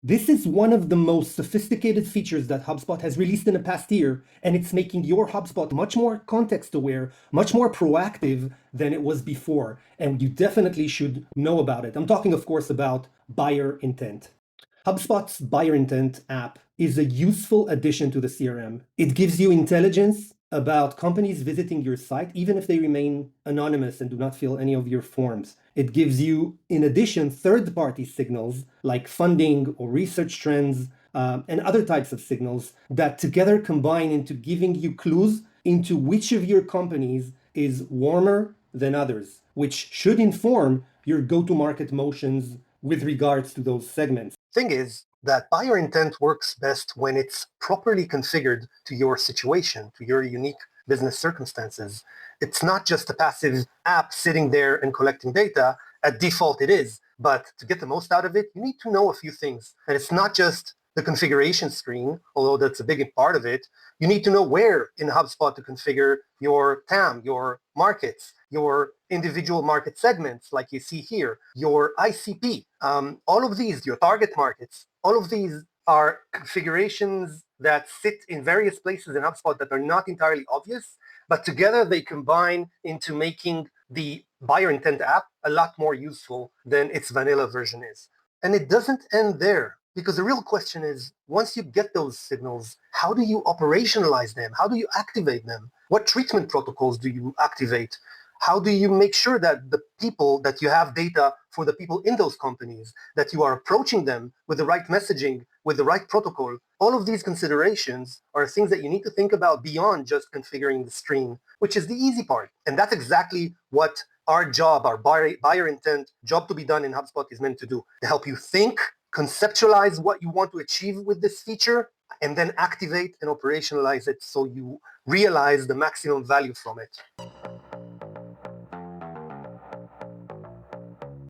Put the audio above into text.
This is one of the most sophisticated features that HubSpot has released in the past year, and it's making your HubSpot much more context-aware, much more proactive than it was before, and you definitely should know about it. I'm talking, of course, about buyer intent. HubSpot's buyer intent app is a useful addition to the CRM. It gives you intelligence about companies visiting your site, even if they remain anonymous and do not fill any of your forms. It gives you, in addition, third-party signals like funding or research trends and other types of signals that together combine into giving you clues into which of your companies is warmer than others, which should inform your go-to-market motions with regards to those segments. Thing is that buyer intent works best when it's properly configured to your situation, to your unique business circumstances. It's not just a passive app sitting there and collecting data. At default it is, but to get the most out of it, you need to know a few things. And it's not just the configuration screen, although that's a big part of it. You need to know where in HubSpot to configure your TAM, your markets, your individual market segments, like you see here, your ICP, all of these, your target markets, all of these are configurations that sit in various places in HubSpot that are not entirely obvious, but together they combine into making the buyer intent app a lot more useful than its vanilla version is. And it doesn't end there, because the real question is, once you get those signals, how do you operationalize them? How do you activate them? What treatment protocols do you activate? How do you make sure that the people that you have data for the people in those companies, that you are approaching them with the right messaging, with the right protocol? All of these considerations are things that you need to think about beyond just configuring the screen, which is the easy part. And that's exactly what our job, our buyer intent job to be done in HubSpot is meant to do, to help you think, conceptualize what you want to achieve with this feature, and then activate and operationalize it so you realize the maximum value from it.